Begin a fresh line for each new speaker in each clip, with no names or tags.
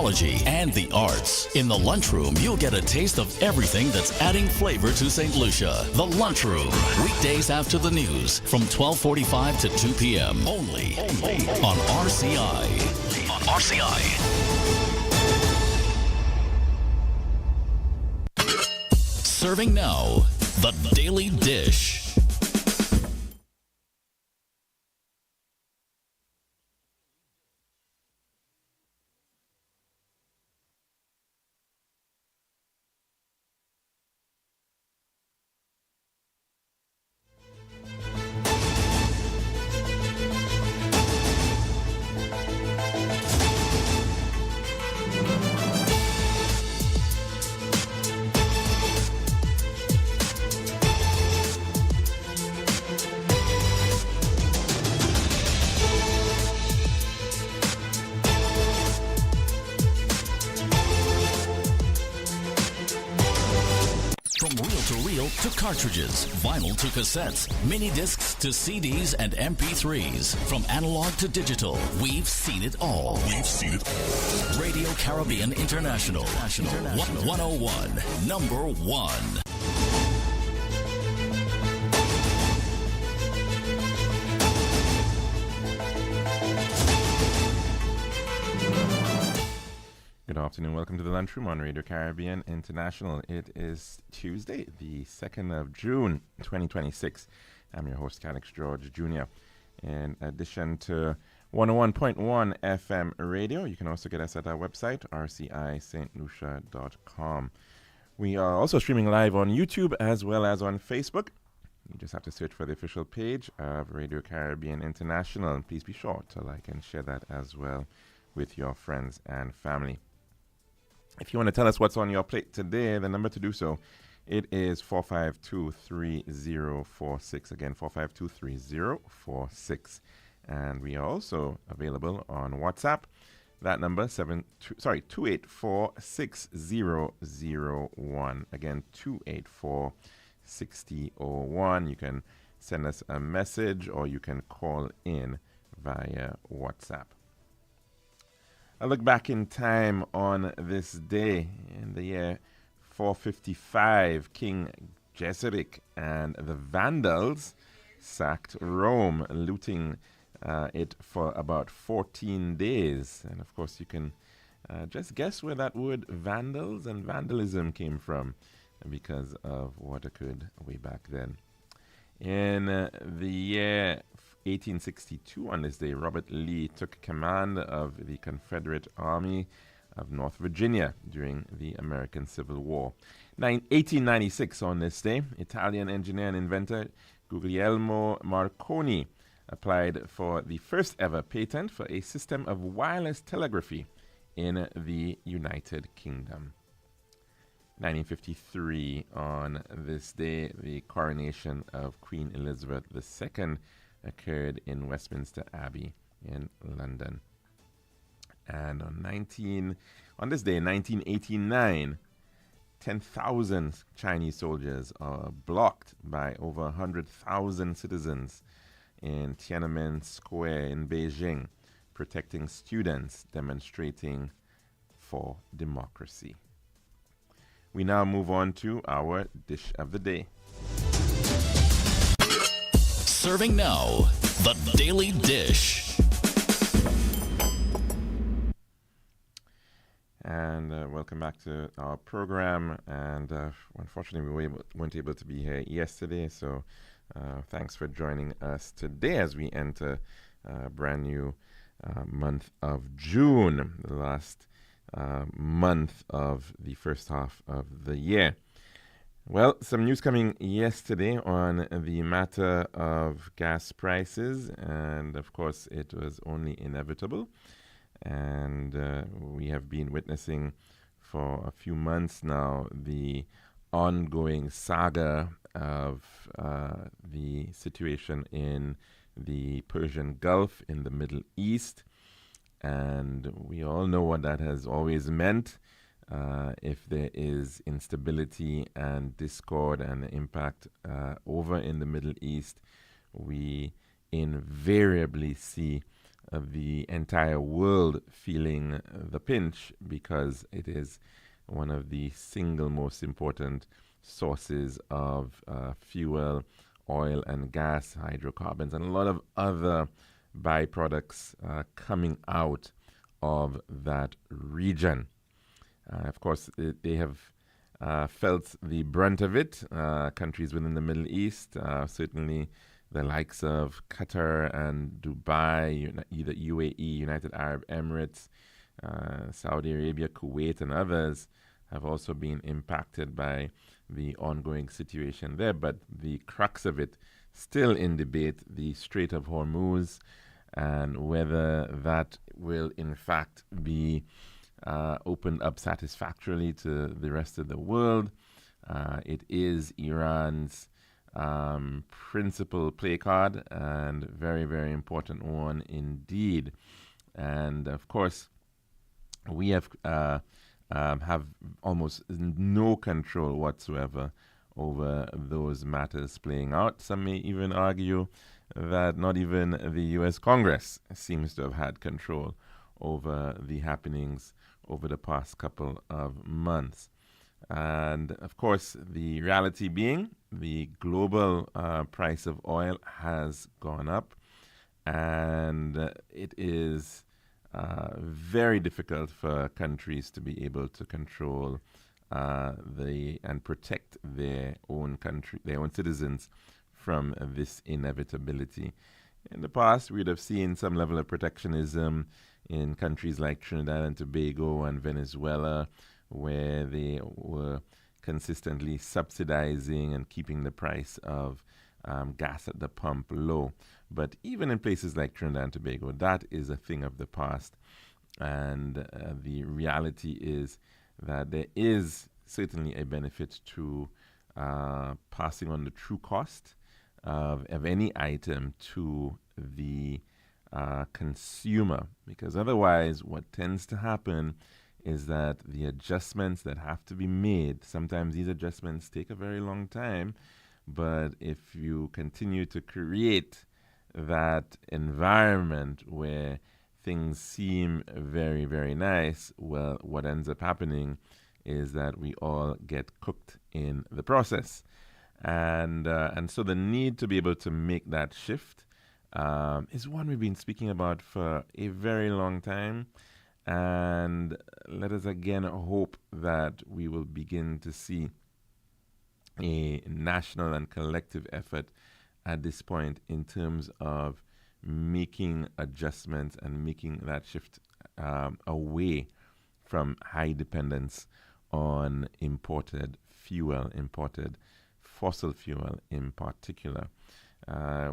technology, and the arts. In the Lunchroom, you'll get a taste of everything that's adding flavor to St. Lucia. The Lunchroom, weekdays after the news from 12:45 to 2 p.m. Only on RCI. On RCI. Serving now, the Daily Dish. To cartridges, vinyl to cassettes, mini discs to CDs and MP3s. From analog to digital, we've seen it all. Radio Caribbean International. 101, number one.
Good afternoon. Welcome to the Lunchroom on Radio Caribbean International. It is Tuesday, the 2nd of June, 2026. I'm your host, Calix George Jr. In addition to 101.1 FM radio, you can also get us at our website, rcistlucia.com. We are also streaming live on YouTube as well as on Facebook. You just have to search for the official page of Radio Caribbean International. And please be sure to like and share that as well with your friends and family. If you want to tell us what's on your plate today, the number to do so, it is 452-3046. Again, 452-3046. And we are also available on WhatsApp. That number, 284-6001. Again, 284-6001. You can send us a message or you can call in via WhatsApp. I look back in time on this day in the year 455. King Gesseric and the Vandals sacked Rome, looting it for about 14 days. And of course, you can just guess where that word vandals and vandalism came from because of what occurred way back then. In the year 1862, on this day, Robert Lee took command of the Confederate Army of North Virginia during the American Civil War. 1896, on this day, Italian engineer and inventor Guglielmo Marconi applied for the first ever patent for a system of wireless telegraphy in the United Kingdom. 1953, on this day, the coronation of Queen Elizabeth II occurred in Westminster Abbey in London. And on this day, 1989, 10,000 Chinese soldiers are blocked by over 100,000 citizens in Tiananmen Square in Beijing, protecting students demonstrating for democracy. We now move on to our dish of the day.
Serving now, the Daily Dish.
And welcome back to our program. And unfortunately, we weren't able to be here yesterday. So thanks for joining us today as we enter a brand new month of June, the last month of the first half of the year. Well, some news coming yesterday on the matter of gas prices, and of course it was only inevitable. And we have been witnessing for a few months now the ongoing saga of the situation in the Persian Gulf in the Middle East. And we all know what that has always meant. If there is instability and discord and impact over in the Middle East, we invariably see the entire world feeling the pinch because it is one of the single most important sources of fuel, oil and gas, hydrocarbons, and a lot of other byproducts coming out of that region. Of course, they have felt the brunt of it. Countries within the Middle East, certainly the likes of Qatar and Dubai, either UAE, United Arab Emirates, Saudi Arabia, Kuwait, and others have also been impacted by the ongoing situation there. But the crux of it still in debate, the Strait of Hormuz, and whether that will in fact be opened up satisfactorily to the rest of the world. It is Iran's principal play card and very, very important one indeed. And of course, we have almost no control whatsoever over those matters playing out. Some may even argue that not even the U.S. Congress seems to have had control over the happenings over the past couple of months. And of course, the reality being the global price of oil has gone up, and it is very difficult for countries to be able to control and protect their own country, their own citizens from this inevitability. In the past, we would have seen some level of protectionism in countries like Trinidad and Tobago and Venezuela, where they were consistently subsidizing and keeping the price of gas at the pump low. But even in places like Trinidad and Tobago, that is a thing of the past. And the reality is that there is certainly a benefit to passing on the true cost of any item to the consumer, because otherwise what tends to happen is that the adjustments that have to be made, sometimes these adjustments take a very long time, but if you continue to create that environment where things seem very, very nice, well, what ends up happening is that we all get cooked in the process. And so the need to be able to make that shift is one we've been speaking about for a very long time. And let us again hope that we will begin to see a national and collective effort at this point in terms of making adjustments and making that shift away from high dependence on imported fuel, imported fossil fuel in particular.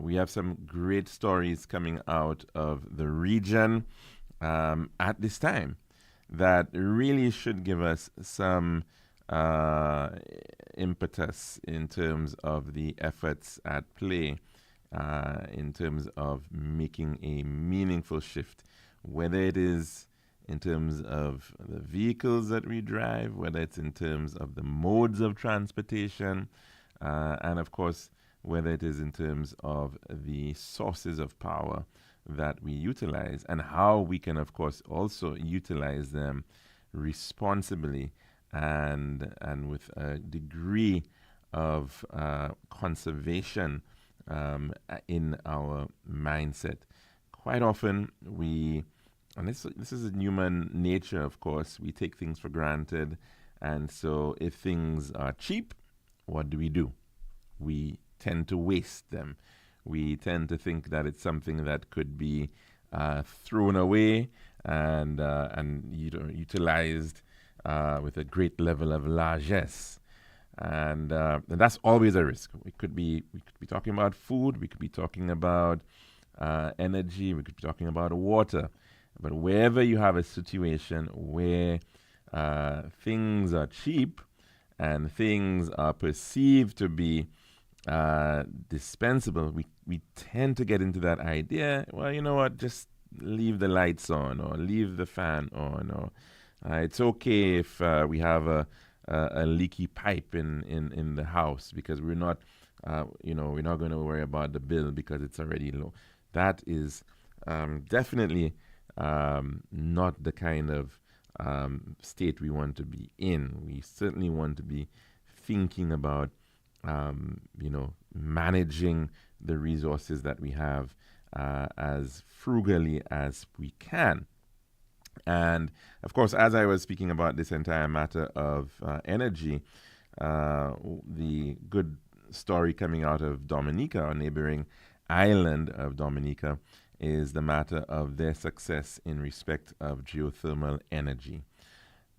We have some great stories coming out of the region at this time that really should give us some impetus in terms of the efforts at play, in terms of making a meaningful shift, whether it is in terms of the vehicles that we drive, whether it's in terms of the modes of transportation, and of course, whether it is in terms of the sources of power that we utilize and how we can, of course, also utilize them responsibly and with a degree of conservation in our mindset. Quite often and this is in human nature, of course, we take things for granted. And so if things are cheap, what do? We tend to waste them. We tend to think that it's something that could be thrown away and utilized with a great level of largesse. And that's always a risk. We could be talking about food, we could be talking about energy, we could be talking about water. But wherever you have a situation where things are cheap and things are perceived to be dispensable, we tend to get into that idea, well, you know what, just leave the lights on or leave the fan on, or it's okay if we have a leaky pipe in the house because we're not going to worry about the bill because it's already low. That is definitely not the kind of state we want to be in. We certainly want to be thinking about, managing the resources that we have as frugally as we can. And of course, as I was speaking about this entire matter of energy, the good story coming out of Dominica, our neighboring island of Dominica, is the matter of their success in respect of geothermal energy.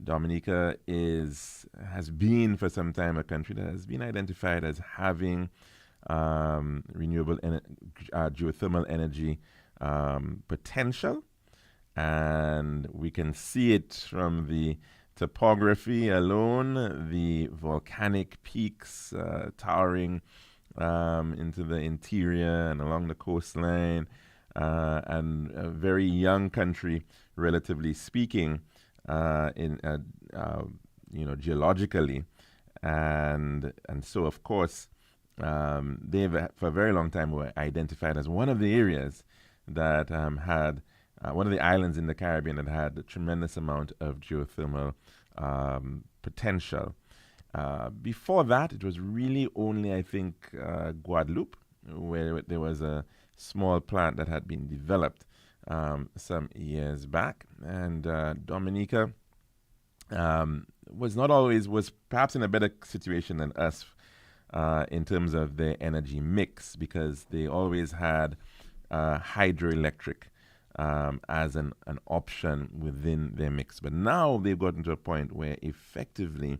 Dominica has been for some time a country that has been identified as having geothermal energy potential, and we can see it from the topography alone, the volcanic peaks towering into the interior and along the coastline, and a very young country, relatively speaking, geologically, and so of course they've for a very long time were identified as one of the areas that had one of the islands in the Caribbean that had a tremendous amount of geothermal potential. Before that, it was really only, I think, Guadeloupe, where there was a small plant that had been developed some years back. And Dominica was perhaps in a better situation than us in terms of their energy mix, because they always had hydroelectric as an option within their mix. But now they've gotten to a point where effectively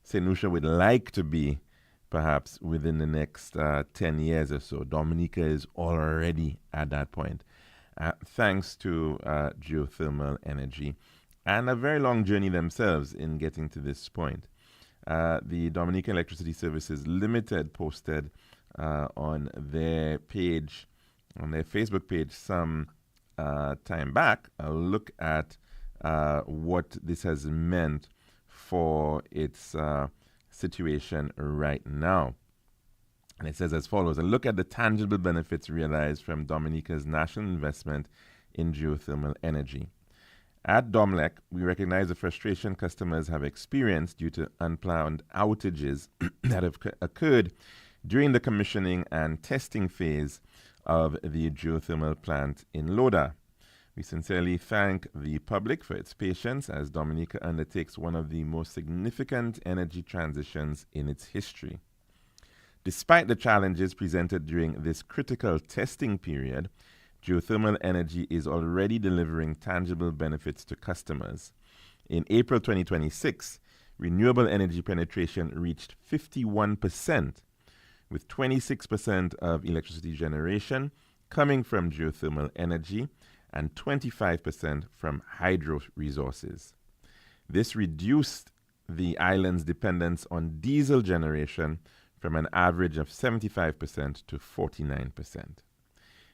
St. Lucia would like to be perhaps within the next 10 years or so. Dominica is already at that point, thanks to geothermal energy and a very long journey themselves in getting to this point. The Dominica Electricity Services Limited posted on their page, on their Facebook page, some time back, a look at what this has meant for its situation right now. And it says as follows: a look at the tangible benefits realized from Dominica's national investment in geothermal energy. At Domlec, we recognize the frustration customers have experienced due to unplanned outages that have occurred during the commissioning and testing phase of the geothermal plant in Loda. We sincerely thank the public for its patience as Dominica undertakes one of the most significant energy transitions in its history. Despite the challenges presented during this critical testing period, geothermal energy is already delivering tangible benefits to customers. In April 2026, renewable energy penetration reached 51%, with 26% of electricity generation coming from geothermal energy and 25% from hydro resources. This reduced the island's dependence on diesel generation from an average of 75% to 49%.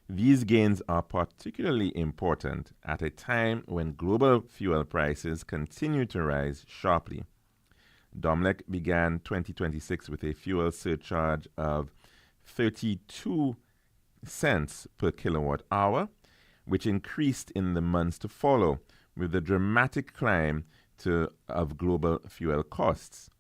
These gains are particularly important at a time when global fuel prices continue to rise sharply. Domlec began 2026 with a fuel surcharge of 32 cents per kilowatt hour, which increased in the months to follow with the dramatic climb of global fuel costs.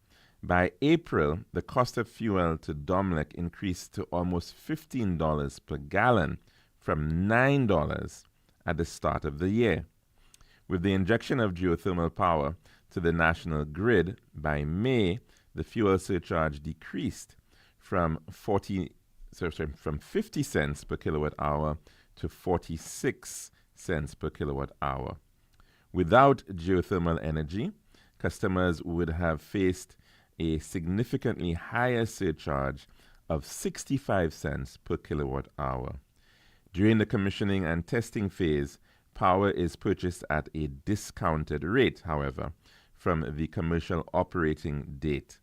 By April, the cost of fuel to Domlec increased to almost $15 per gallon from $9 at the start of the year. With the injection of geothermal power to the national grid, by May, the fuel surcharge decreased from 50 cents per kilowatt hour to 46 cents per kilowatt hour. Without geothermal energy, customers would have faced a significantly higher surcharge of 65 cents per kilowatt hour. During the commissioning and testing phase, power is purchased at a discounted rate, however, from the commercial operating date.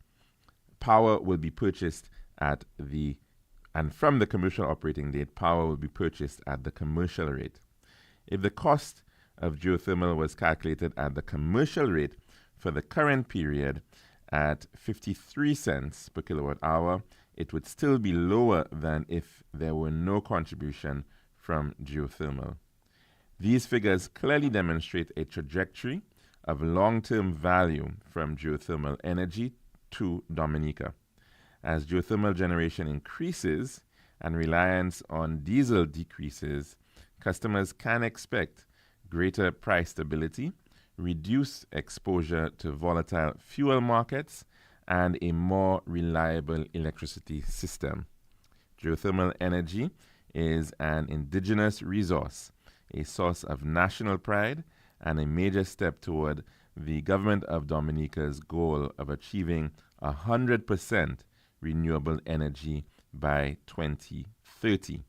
Power will be purchased from the commercial operating date, power will be purchased at the commercial rate. If the cost of geothermal was calculated at the commercial rate for the current period at 53 cents per kilowatt hour, it would still be lower than if there were no contribution from geothermal. These figures clearly demonstrate a trajectory of long-term value from geothermal energy to Dominica. As geothermal generation increases and reliance on diesel decreases, customers can expect greater price stability, reduced exposure to volatile fuel markets, and a more reliable electricity system. Geothermal energy is an indigenous resource, a source of national pride, and a major step toward the government of Dominica's goal of achieving 100% renewable energy by 2030.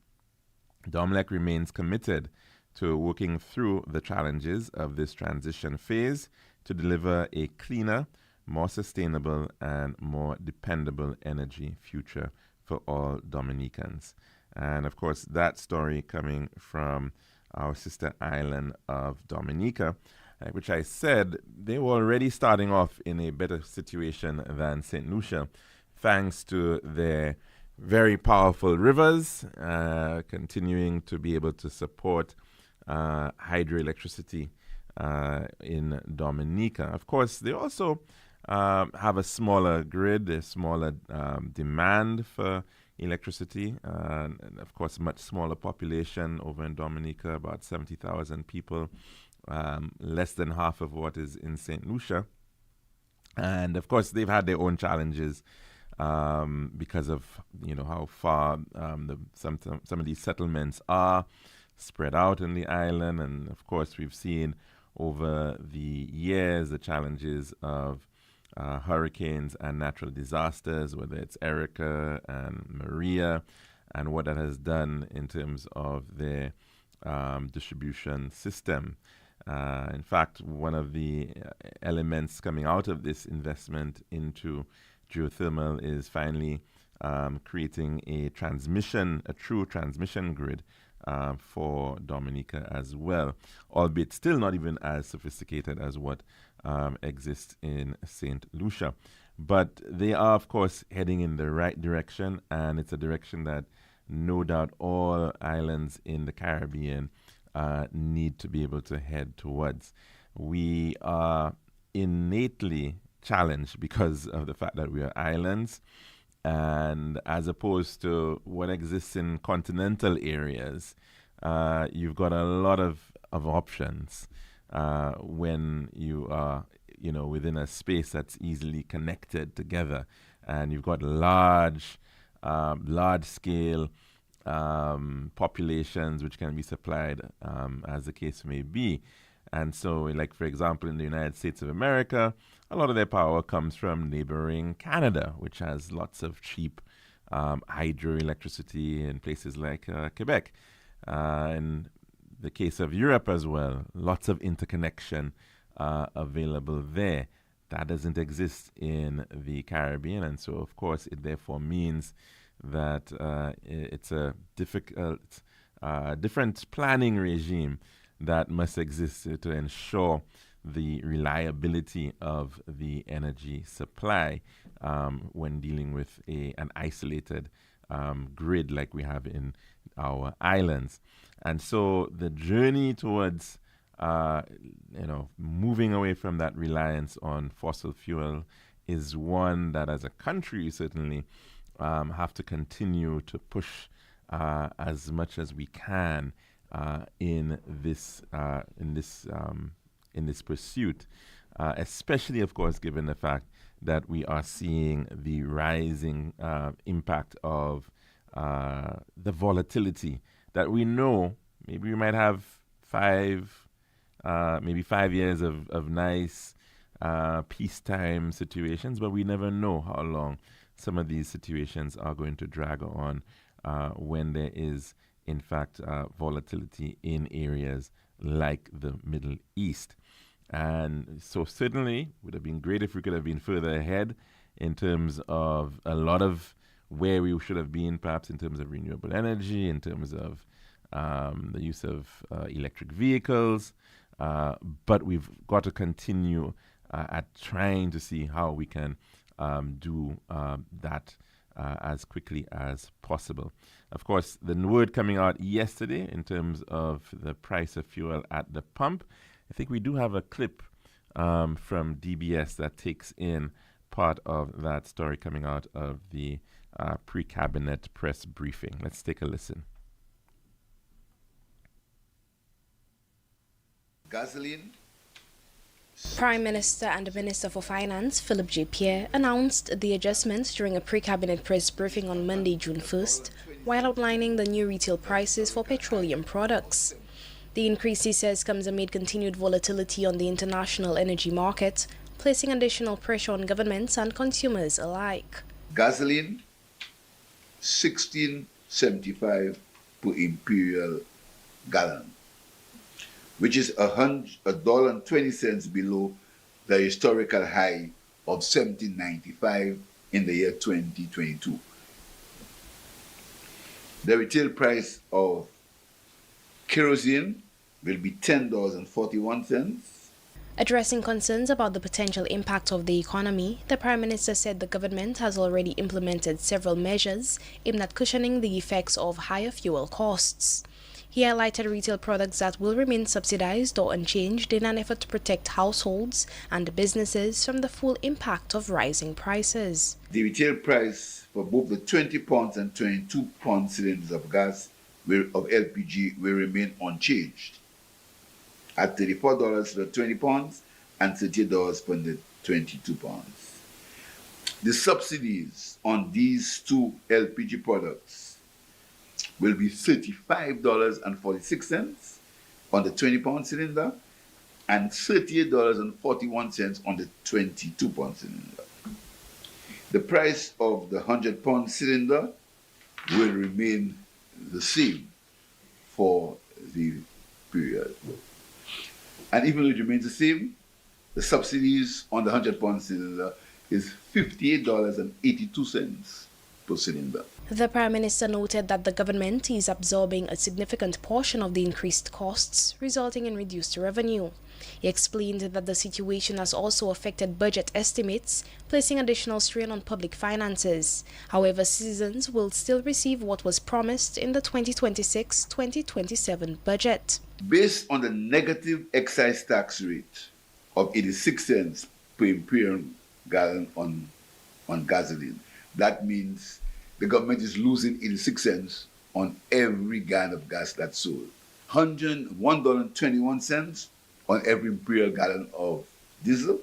DOMLEC remains committed to working through the challenges of this transition phase to deliver a cleaner, more sustainable, and more dependable energy future for all Dominicans. And of course, that story coming from our sister island of Dominica, which I said they were already starting off in a better situation than St. Lucia, thanks to their very powerful rivers, continuing to be able to support hydroelectricity in Dominica. Of course, they also have a smaller grid, a smaller demand for electricity, and of course, much smaller population over in Dominica, about 70,000 people, less than half of what is in St. Lucia. And of course, they've had their own challenges because of how far some of these settlements are spread out in the island, and of course, we've seen over the years the challenges of hurricanes and natural disasters, whether it's Erica and Maria, and what that has done in terms of their distribution system. In fact, one of the elements coming out of this investment into geothermal is finally creating a true transmission grid for Dominica as well, albeit still not even as sophisticated as what exists in St. Lucia. But they are, of course, heading in the right direction, and it's a direction that no doubt all islands in the Caribbean need to be able to head towards. We are innately challenged because of the fact that we are islands, and as opposed to what exists in continental areas, you've got a lot of options when you are within a space that's easily connected together, and you've got large scale populations which can be supplied as the case may be. And so, like, for example, in the United States of America, a lot of their power comes from neighboring Canada, which has lots of cheap hydroelectricity in places like Quebec. In the case of Europe as well, lots of interconnection available there. That doesn't exist in the Caribbean, and so, of course, it therefore means that it's a different planning regime that must exist to ensure the reliability of the energy supply when dealing with an isolated grid like we have in our islands. And so the journey towards moving away from that reliance on fossil fuel is one that, as a country, certainly have to continue to push as much as we can in this pursuit, especially, of course, given the fact that we are seeing the rising impact of the volatility that we know. Maybe we might have 5 years of nice peacetime situations, but we never know how long some of these situations are going to drag on when there is, in fact, volatility in areas like the Middle East. And so certainly would have been great if we could have been further ahead in terms of a lot of where we should have been, perhaps in terms of renewable energy, in terms of the use of electric vehicles. But we've got to continue at trying to see how we can do that as quickly as possible. Of course, the word coming out yesterday in terms of the price of fuel at the pump, I think we do have a clip from DBS that takes in part of that story coming out of the pre-cabinet press briefing. Let's take a listen.
Gasoline.
Prime Minister and Minister for Finance, Philip J. Pierre, announced the adjustments during a pre-cabinet press briefing on Monday, June 1st, while outlining the new retail prices for petroleum products. The increase, he says, comes amid continued volatility on the international energy market, placing additional pressure on governments and consumers alike.
Gasoline, $16.75 per imperial gallon, which is $1.20 below the historical high of $17.95 in the year 2022. The retail price of kerosene will be $10.41.
Addressing concerns about the potential impact of the economy, the Prime Minister said the government has already implemented several measures aimed at cushioning the effects of higher fuel costs. He highlighted retail products that will remain subsidized or unchanged in an effort to protect households and businesses from the full impact of rising prices.
The retail price for both the 20 pounds and 22 pound cylinders of gas of LPG will remain unchanged at $34 for the 20 pounds and $38 for the 22 pounds. The subsidies on these two LPG products will be $35.46 on the 20 pound cylinder and $38.41 on the 22 pound cylinder. The price of the 100 pound cylinder will remain the same for the period. And even though it remains the same, the subsidies on the 100 pound cylinder is $58.82 per cylinder.
The Prime Minister noted that the government is absorbing a significant portion of the increased costs, resulting in reduced revenue. He explained that the situation has also affected budget estimates, placing additional strain on public finances. However, citizens will still receive what was promised in the 2026-2027 budget.
Based on the negative excise tax rate of 86 cents per imperial gallon on gasoline, that means the government is losing 86 cents on every gallon of gas that's sold. $101.21 on every imperial gallon of diesel.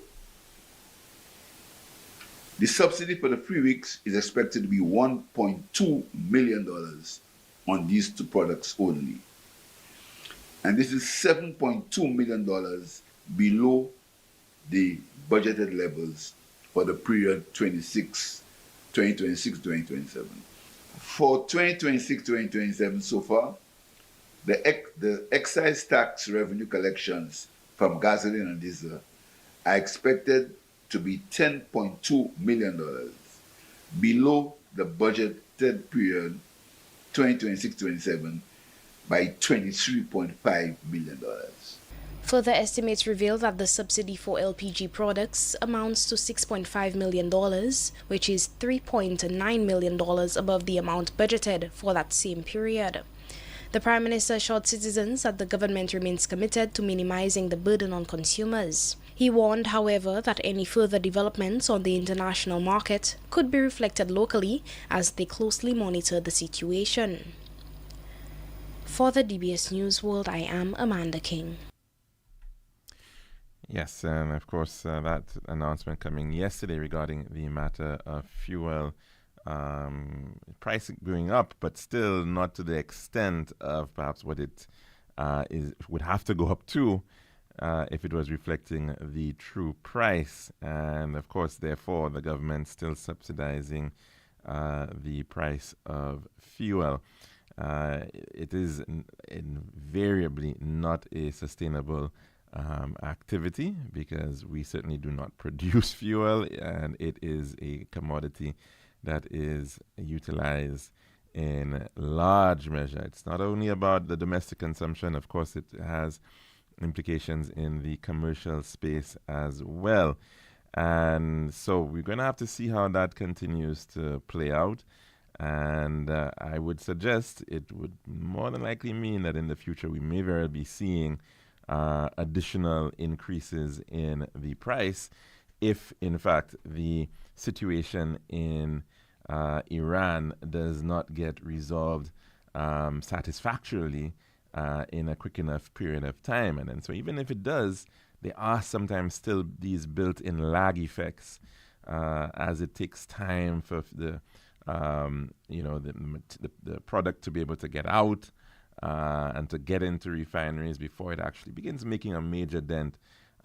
The subsidy for the 3 weeks is expected to be $1.2 million on these two products only. And this is $7.2 million below the budgeted levels for the period 2026-2027. For 2026-2027 so far, the excise tax revenue collections from gasoline and diesel are expected to be $10.2 million below the budgeted period 2026-27 by $23.5 million.
Further estimates reveal that the subsidy for LPG products amounts to $6.5 million, which is $3.9 million above the amount budgeted for that same period. The Prime Minister assured citizens that the government remains committed to minimizing the burden on consumers. He warned, however, that any further developments on the international market could be reflected locally as they closely monitor the situation. For the DBS News World, I am Amanda King.
Yes, and of course, that announcement coming yesterday regarding the matter of fuel price going up, but still not to the extent of perhaps what it would have to go up to if it was reflecting the true price. And of course, therefore, the government still subsidizing the price of fuel. It is invariably not a sustainable activity because we certainly do not produce fuel, and it is a commodity that is utilized in large measure. It's not only about the domestic consumption, of course, it has implications in the commercial space as well. And so we're going to have to see how that continues to play out. And I would suggest it would more than likely mean that in the future we may very well be seeing additional increases in the price if, in fact, the situation in Iran does not get resolved satisfactorily in a quick enough period of time. And then, so even if it does, there are sometimes still these built-in lag effects as it takes time for the product to be able to get out and to get into refineries before it actually begins making a major dent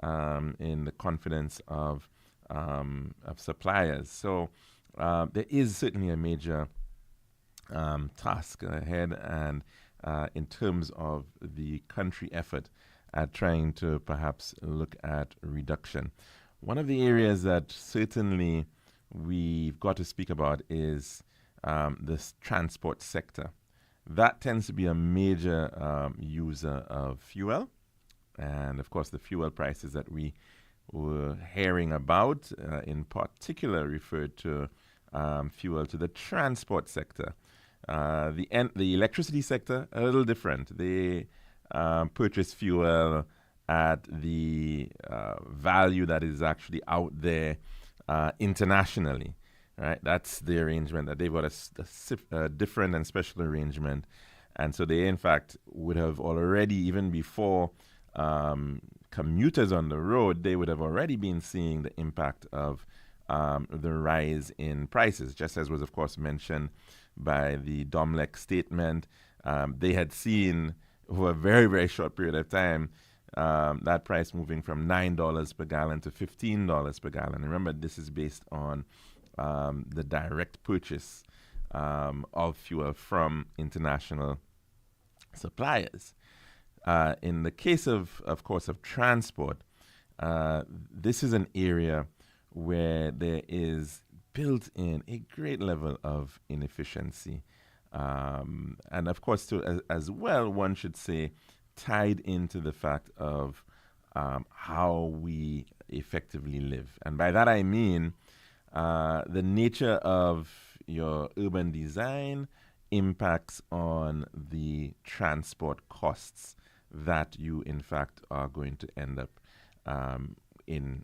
in the confidence of suppliers. So there is certainly a major task ahead, and in terms of the country effort at trying to perhaps look at reduction. One of the areas that certainly we've got to speak about is this transport sector. That tends to be a major user of fuel. And of course, the fuel prices that we were hearing about, in particular, referred to fuel to the transport sector. The electricity sector, a little different. They purchase fuel at the value that is actually out there internationally, right? That's the arrangement that they've got a different and special arrangement. And so they, in fact, would have already, even before commuters on the road, they would have already been seeing the impact of the rise in prices, just as was, of course, mentioned by the DOMLEC statement. They had seen over a very, very short period of time that price moving from $9 per gallon to $15 per gallon. Remember, this is based on the direct purchase of fuel from international suppliers. In the case of course, of transport, this is an area where there is built in a great level of inefficiency. And of course, as well, one should say, tied into the fact of how we effectively live. And by that I mean the nature of your urban design impacts on the transport costs that you, in fact, are going to end up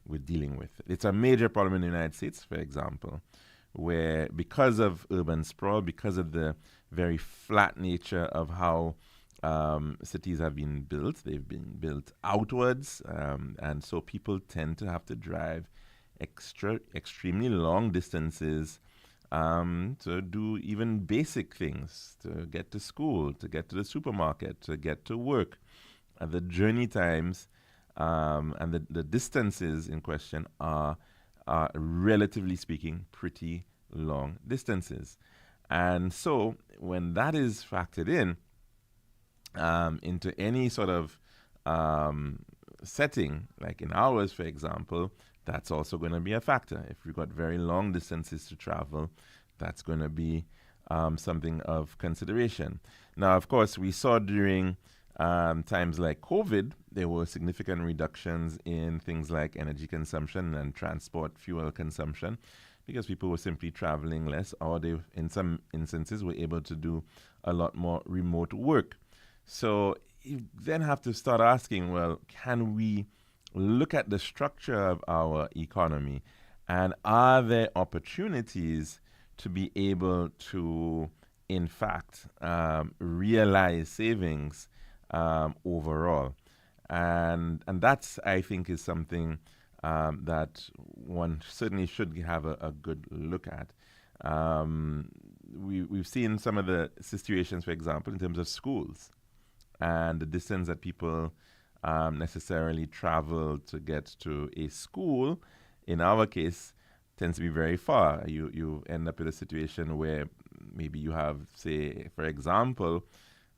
with dealing with. It's a major problem in the United States, for example, where because of urban sprawl, because of the very flat nature of how cities have been built, they've been built outwards, and so people tend to have to drive extremely long distances to do even basic things, to get to school, to get to the supermarket, to get to work. The journey times and the distances in question are relatively speaking, pretty long distances. And so when that is factored in into any sort of setting, like in ours, for example, that's also going to be a factor. If we've got very long distances to travel, that's going to be something of consideration. Now, of course, we saw during times like COVID, there were significant reductions in things like energy consumption and transport fuel consumption because people were simply traveling less, or they, in some instances, were able to do a lot more remote work. So you then have to start asking, well, can we look at the structure of our economy, and are there opportunities to be able to, in fact, realize savings overall? And that's, I think, is something that one certainly should have a good look at. We've seen some of the situations, for example, in terms of schools and the distance that people necessarily travel to get to a school. In our case, tends to be very far. You end up in a situation where maybe you have, say, for example,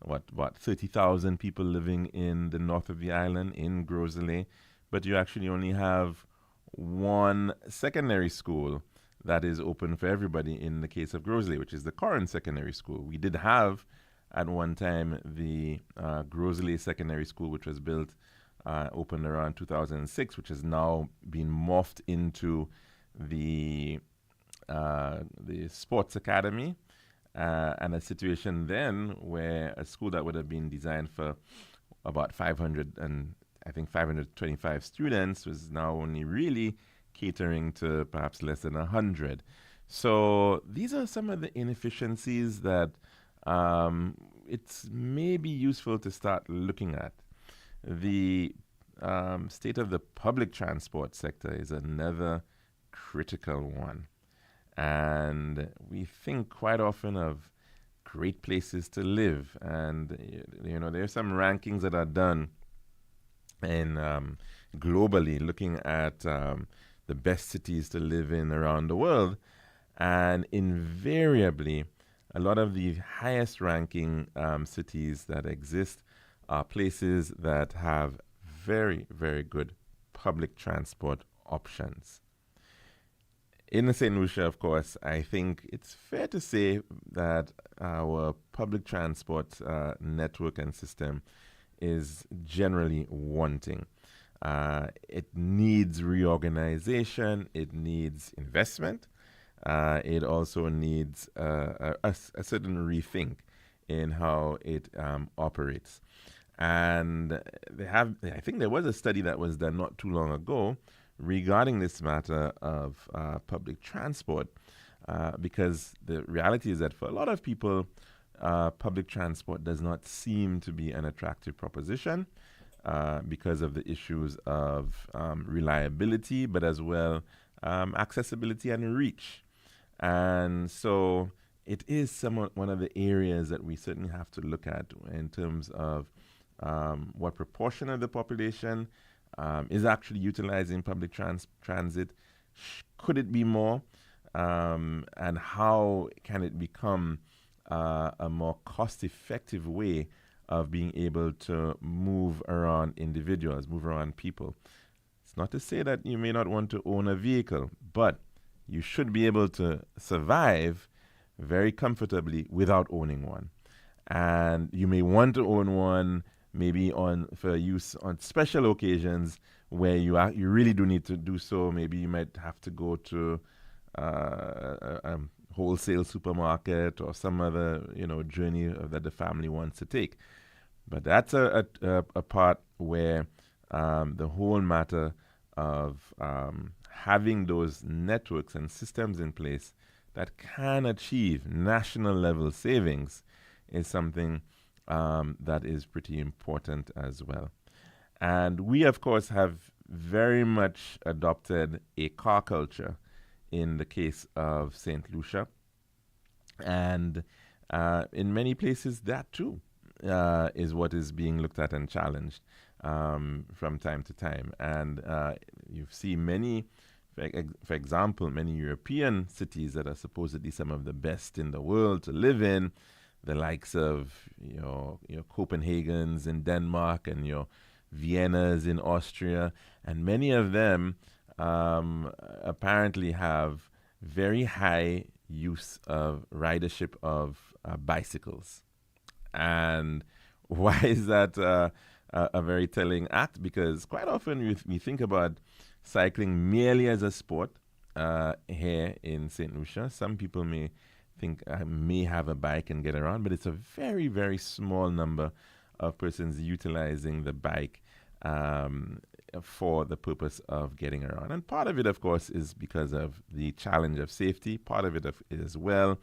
what 30,000 people living in the north of the island in Grosley, but you actually only have one secondary school that is open for everybody in the case of Grosley, which is the Corin Secondary School. We did have at one time the Grosley Secondary School, which was built opened around 2006, which has now been morphed into the sports academy, and a situation then where a school that would have been designed for about 525 students was now only really catering to perhaps less than 100. So these are some of the inefficiencies that it's maybe useful to start looking at. The state of the public transport sector is another critical one. And we think quite often of great places to live. And, there are some rankings that are done in globally looking at the best cities to live in around the world. And invariably, a lot of the highest ranking cities that exist are places that have very, very good public transport options. In St. Lucia, of course, I think it's fair to say that our public transport network and system is generally wanting. It needs reorganization, it needs investment, it also needs a certain rethink in how it operates. And I think there was a study that was done not too long ago regarding this matter of public transport, because the reality is that for a lot of people, public transport does not seem to be an attractive proposition because of the issues of reliability, but as well accessibility and reach. And so it is somewhat one of the areas that we certainly have to look at in terms of what proportion of the population is actually utilizing public transit. Could it be more? And how can it become a more cost-effective way of being able to move around individuals, move around people? It's not to say that you may not want to own a vehicle, but you should be able to survive very comfortably without owning one. And you may want to own one maybe for use on special occasions where you really do need to do so. Maybe you might have to go to a wholesale supermarket or some other journey that the family wants to take. But that's a part where the whole matter of having those networks and systems in place that can achieve national level savings is something that is pretty important as well. And we, of course, have very much adopted a car culture in the case of St. Lucia. And in many places, that too is what is being looked at and challenged from time to time. And you see many, for example, many European cities that are supposedly some of the best in the world to live in, the likes of your Copenhagen's in Denmark and your Vienna's in Austria, and many of them apparently have very high use of ridership of bicycles. And why is that a very telling act? Because quite often we think about cycling merely as a sport here in St. Lucia. Some people may think I may have a bike and get around, but it's a very, very small number of persons utilizing the bike for the purpose of getting around. And part of it, of course, is because of the challenge of safety. Part of it as well,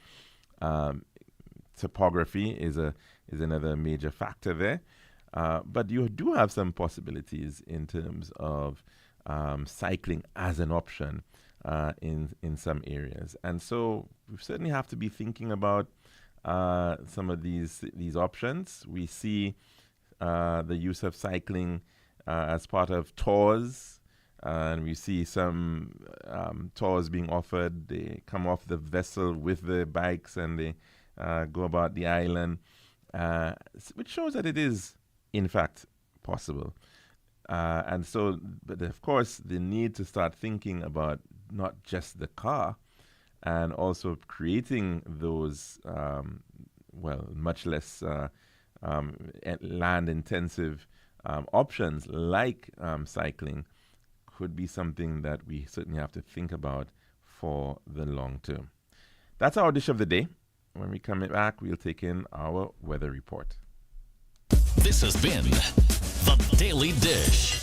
topography is another major factor there. But you do have some possibilities in terms of cycling as an option in some areas. And so we certainly have to be thinking about some of these options. We see the use of cycling as part of tours, and we see some tours being offered. They come off the vessel with the bikes and they go about the island, which shows that it is, in fact, possible. And so, but of course, the need to start thinking about not just the car, and also creating those, much less land-intensive options like cycling could be something that we certainly have to think about for the long term. That's our dish of the day. When we come back, we'll take in our weather report.
This has been The Daily Dish.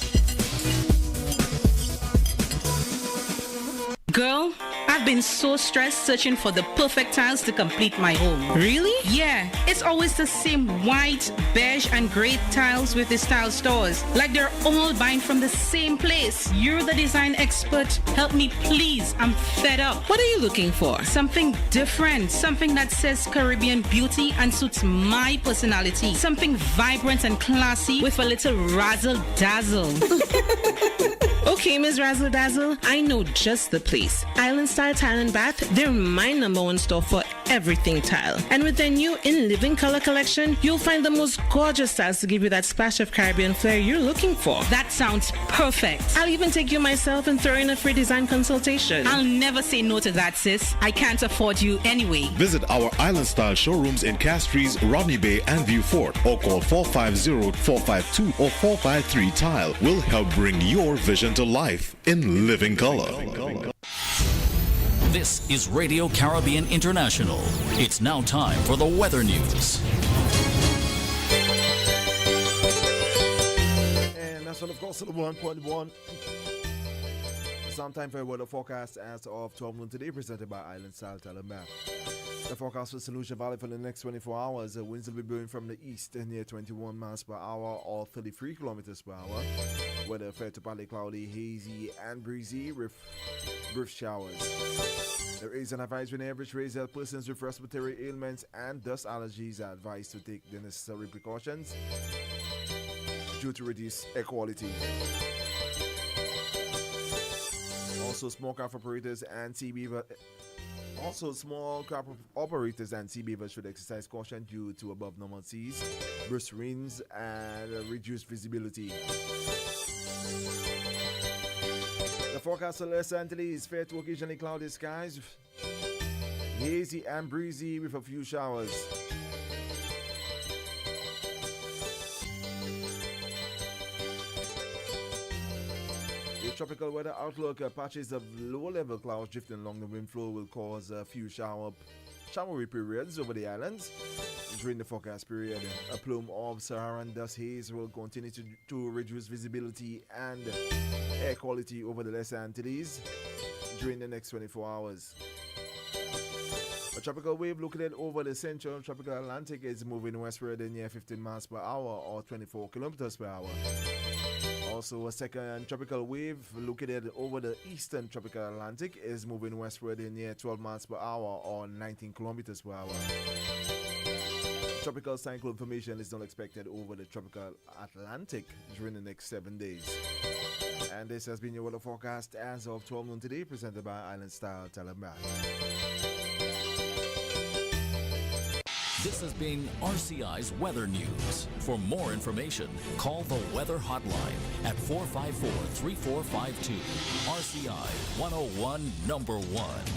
Girl, I've been so stressed searching for the perfect tiles to complete my home. Really? Yeah, it's always the same white, beige, and gray tiles with the tile stores. Like they're all buying from the same place. You're the design expert. Help me, please. I'm fed up. What are you looking for? Something different. Something that says Caribbean beauty and suits my personality. Something vibrant and classy with a little razzle dazzle. Okay, Ms. Razzle Dazzle, I know just the place. Island Style Tile and Bath, they're my #1 store for everything tile. And with their new In Living Color collection, you'll find the most gorgeous styles to give you that splash of Caribbean flair you're looking for. That sounds perfect. I'll even take you myself and throw in a free design consultation. I'll never say no to that, sis. I can't afford you anyway.
Visit our Island Style showrooms in Castries, Rodney Bay, and Vieux Fort, or call 450-452 or 453 Tile. We'll help bring your vision to life in living color.
This is Radio Caribbean International. It's now time for the weather news.
And that's one, of course, the 1.1. Sometime for a weather forecast as of 12 noon today, presented by Island Style Telemap. The forecast for St. Lucia Valley for the next 24 hours. The winds will be blowing from the east near 21 miles per hour or 33 kilometers per hour. Weather fair to partly cloudy, hazy, and breezy with brief showers. There is an advisory in average raise that persons with respiratory ailments and dust allergies are advised to take the necessary precautions due to reduced air quality. Also, small craft operators and sea beaver. Also, small craft operators and sea beavers should exercise caution due to above normal seas, brisk winds, and reduced visibility. The forecast for Los Angeles is fair to occasionally cloudy skies, hazy and breezy with a few showers. The tropical weather outlook, patches of low-level clouds drifting along the wind flow will cause a few showery periods over the islands. During the forecast period, a plume of Saharan dust haze will continue to reduce visibility and air quality over the Los Antilles during the next 24 hours. A tropical wave located over the central tropical Atlantic is moving westward near 15 miles per hour or 24 kilometers per hour. Also, a second tropical wave located over the eastern tropical Atlantic is moving westward near 12 miles per hour or 19 kilometers per hour. Tropical cyclone formation is not expected over the tropical Atlantic during the next 7 days. And this has been your weather forecast as of 12 noon today, presented by Island Style Telemat.
This has been RCI's Weather News. For more information, call the Weather Hotline at 454-3452. RCI 101 #1.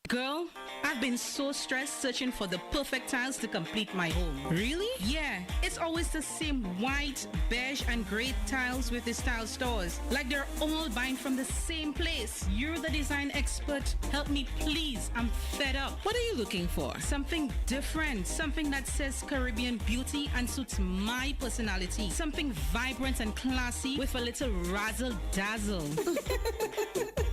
Girl, I've been so stressed searching for the perfect tiles to complete my home. Really? Yeah, it's always the same white, beige, and gray tiles with the tile stores. Like they're all buying from the same place. You're the design expert. Help me, please. I'm fed up. What are you looking for? Something different. Something that says Caribbean beauty and suits my personality. Something vibrant and classy with a little razzle dazzle.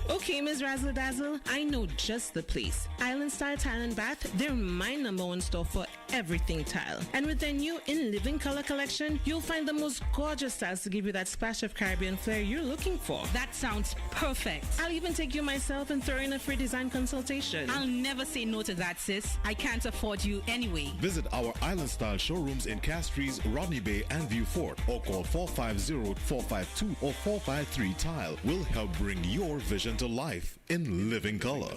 Okay, Ms. Razzle Dazzle, I know just the place. Island Style Tile and Bath, they're my #1 store for everything tile. And with their new In Living Color collection, you'll find the most gorgeous styles to give you that splash of Caribbean flair you're looking for. That sounds perfect. I'll even take you myself and throw in a free design consultation. I'll never say no to that, sis. I can't afford you anyway.
Visit our Island Style showrooms in Castries, Rodney Bay, and Vieux Fort, or call 450-452 or 453 Tile. We'll help bring your vision to life in living color.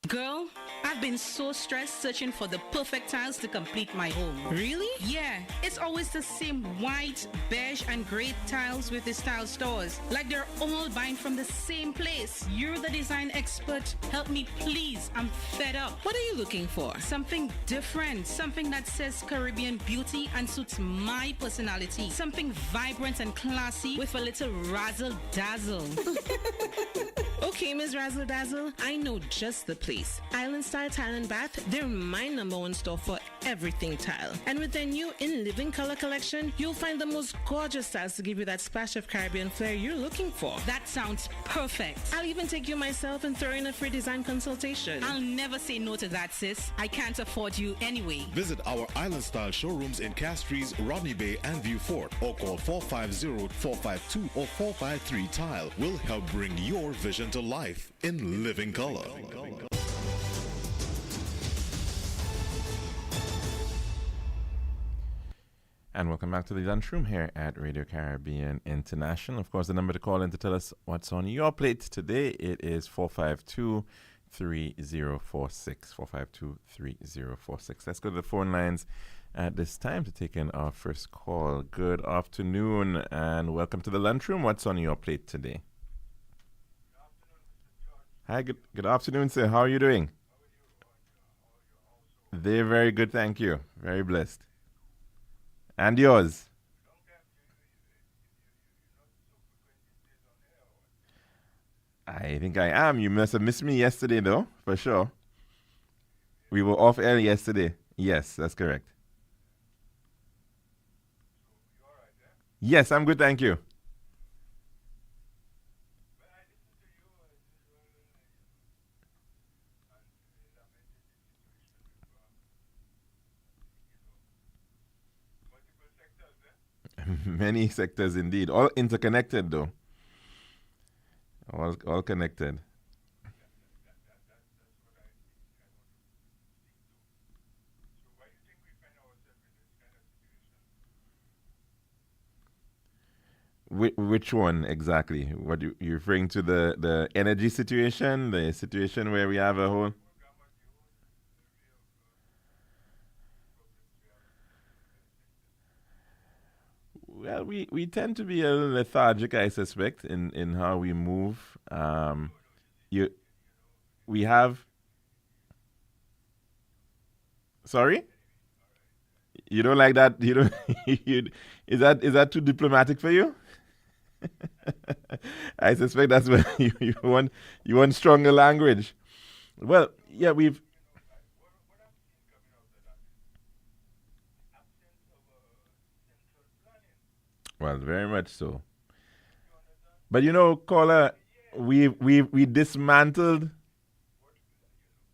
Girl, I've I've been so stressed searching for the perfect tiles to complete my home. Really? Yeah, it's always the same white, beige, and gray tiles with the tile stores. Like they're all buying from the same place. You're the design expert. Help me, please. I'm fed up.
What are you looking for?
Something different. Something that says Caribbean beauty and suits my personality. Something vibrant and classy with a little razzle dazzle.
Okay, Ms. Razzle Dazzle, I know just the place. Island Style Tile and Bath, they're my #1 store for everything tile. And with their new In Living Color collection, you'll find the most gorgeous tiles to give you that splash of Caribbean flair you're looking for.
That sounds perfect.
I'll even take you myself and throw in a free design consultation.
I'll never say no to that, sis. I can't afford you anyway.
Visit our Island Style showrooms in Castries, Rodney Bay, and View Fort, or call 450-452 or 453 Tile. We'll help bring your vision to life in living color.
And welcome back to the lunchroom here at Radio Caribbean International. Of course, the number to call in to tell us what's on your plate today, it is 452-3046. 452-3046. Let's go to the phone lines at this time to take in our first call. Good afternoon and welcome to the lunchroom. What's on your plate today? Hi, good afternoon, sir. How are you doing? They're very good, thank you. Very blessed. And yours? I think I am. You must have missed me yesterday, though, for sure. We were off air yesterday. Yes, that's correct. Yes, I'm good, thank you. Many sectors indeed. All interconnected though. All connected. Which one exactly? What you referring to, the energy situation, the situation where we have a whole... Well, we tend to be a little lethargic, I suspect, in how we move. We have... Sorry? You don't like that? You don't... is that too diplomatic for you? I suspect that's what you want stronger language. Well, yeah, we've... Well, very much so. But you know, caller, we dismantled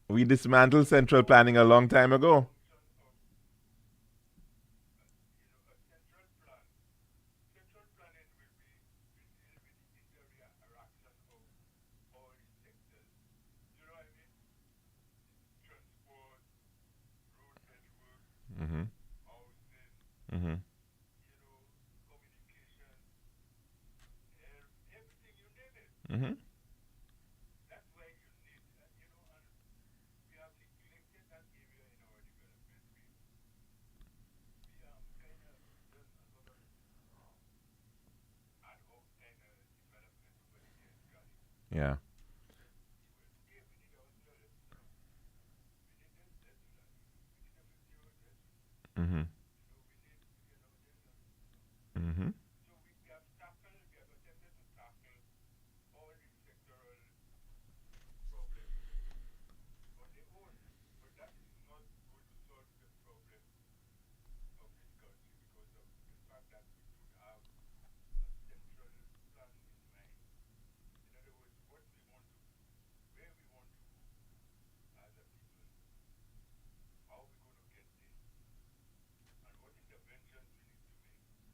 central planning a long time ago. Mm-hmm. Mm-hmm. Mm-hmm. Yeah. Mm-hmm. Mm-hmm.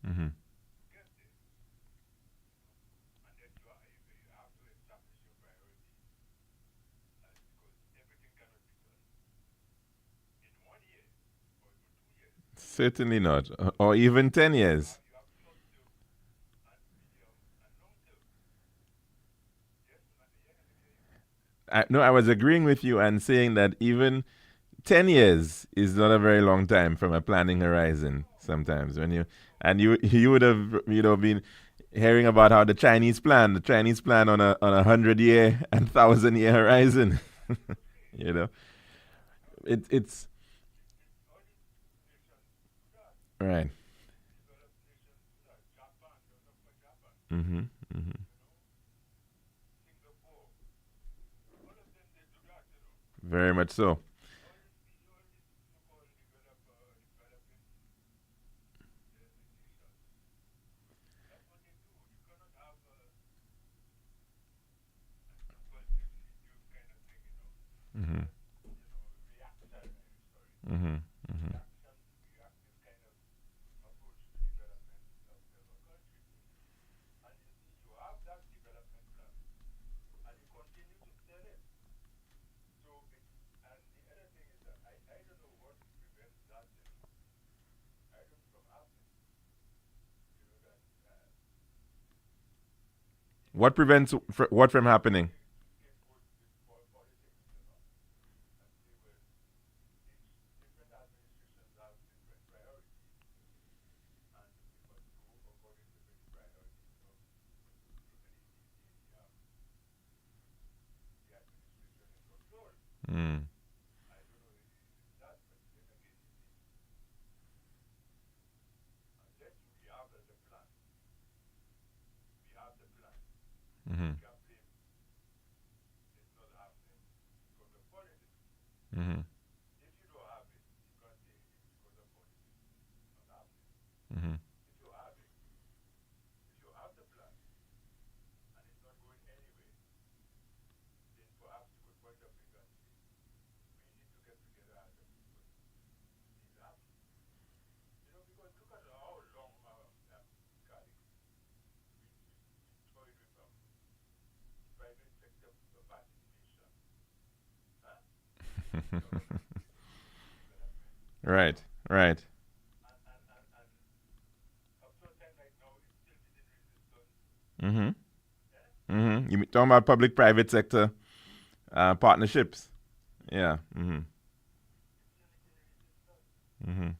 Mm-hmm. Certainly not. Or even 10 years. I was agreeing with you and saying that even 10 years is not a very long time from a planning horizon sometimes when you would have been hearing about how the Chinese plan on a 100-year and 1,000-year horizon. you know it's right. Mhm. Mhm. Very much so. Mhm. Mhm. Mhm. What prevents what from happening? Mm. Mhm. Mhm. Mhm. Right. Right. Mhm. Mhm. You talking about public-private sector partnerships? Yeah. Mhm. Mhm.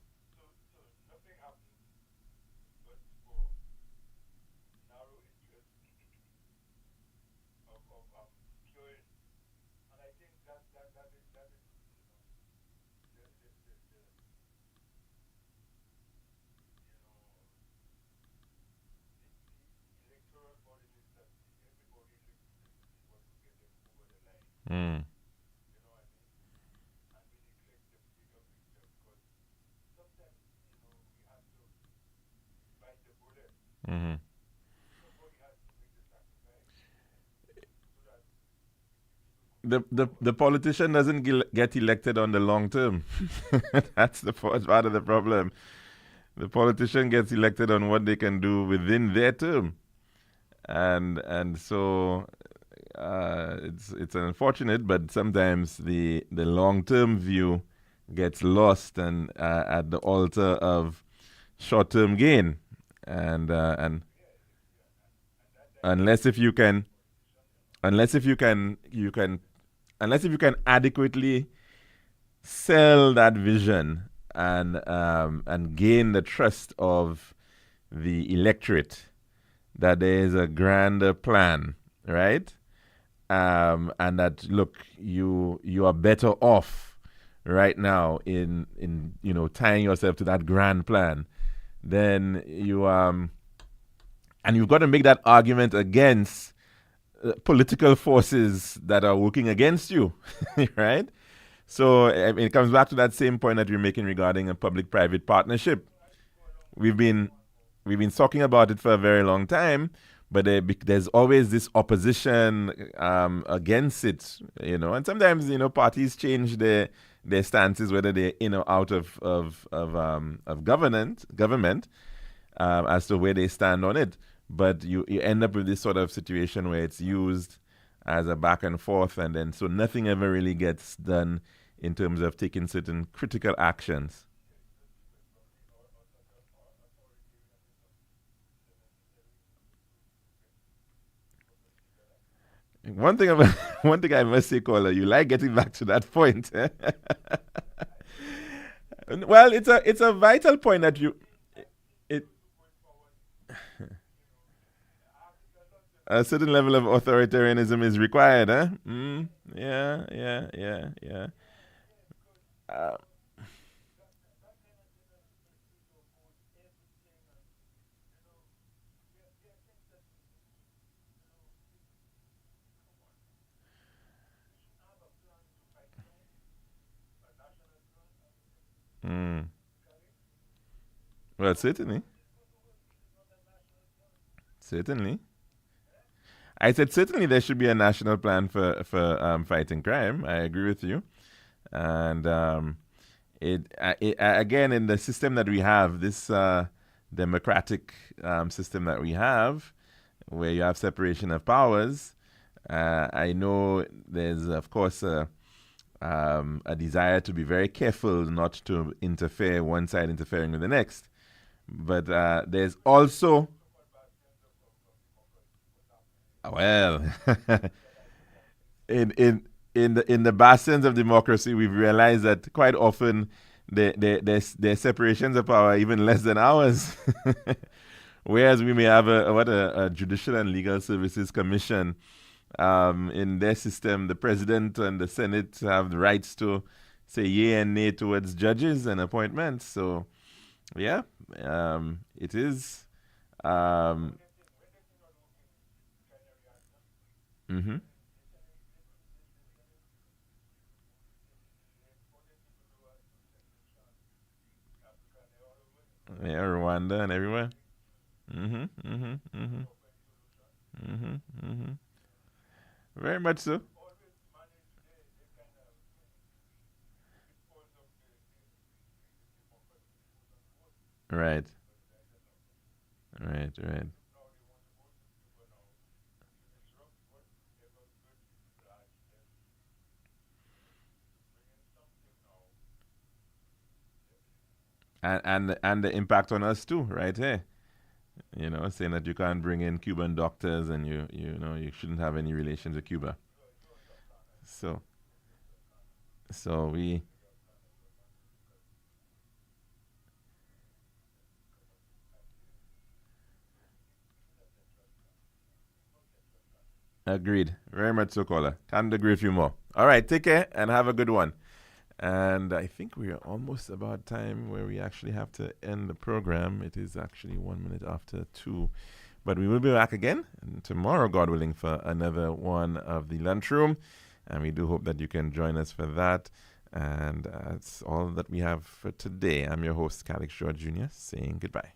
Mm. Mhm. The politician doesn't get elected on the long term. That's the part of the problem. The politician gets elected on what they can do within their term, and so it's unfortunate, but sometimes the long term view gets lost and at the altar of short term gain, and unless if you can unless if you can you can unless if you can adequately sell that vision and gain the trust of the electorate that there is a grander plan, right? And that look, you are better off right now in tying yourself to that grand plan. Then and you've got to make that argument against political forces that are working against you, right? So I mean, it comes back to that same point that you're making regarding a public-private partnership. We've been we've been talking about it for a very long time, but there's always this opposition against it, and sometimes parties change their stances, whether they're in or out of government, as to where they stand on it. But you end up with this sort of situation where it's used as a back and forth, and then so nothing ever really gets done in terms of taking certain critical actions. One thing, one thing I must say, caller, you like getting back to that point. Well, it's a vital point that it a certain level of authoritarianism is required, huh? Yeah. Uh, mm. Well, certainly. I said certainly there should be a national plan for fighting crime. I agree with you, and it again in the system that we have, this democratic system that we have, where you have separation of powers. I know there's of course a desire to be very careful not to interfere, one side interfering with the next, but there's also well, in the bastions of democracy, we've realized that quite often there's separations of power even less than ours. Whereas we may have a Judicial and Legal Services Commission. In their system, the president and the Senate have the rights to say yea and nay towards judges and appointments. So, yeah, it is. Mm-hmm. Yeah, Rwanda and everywhere. Mm-hmm. Mm-hmm. Mm-hmm. Mm-hmm. Mm-hmm. Very much so. Right. Right. And the impact on us too, right here. Saying that you can't bring in Cuban doctors and you shouldn't have any relations with Cuba. So we agreed. Very much so, caller. Can't agree with you more. All right, take care and have a good one. And I think we are almost about time where we actually have to end the program. It is actually 1 minute after 2. But we will be back again tomorrow, God willing, for another one of the lunchroom. And we do hope that you can join us for that. And that's all that we have for today. I'm your host, Calix George Jr., saying goodbye.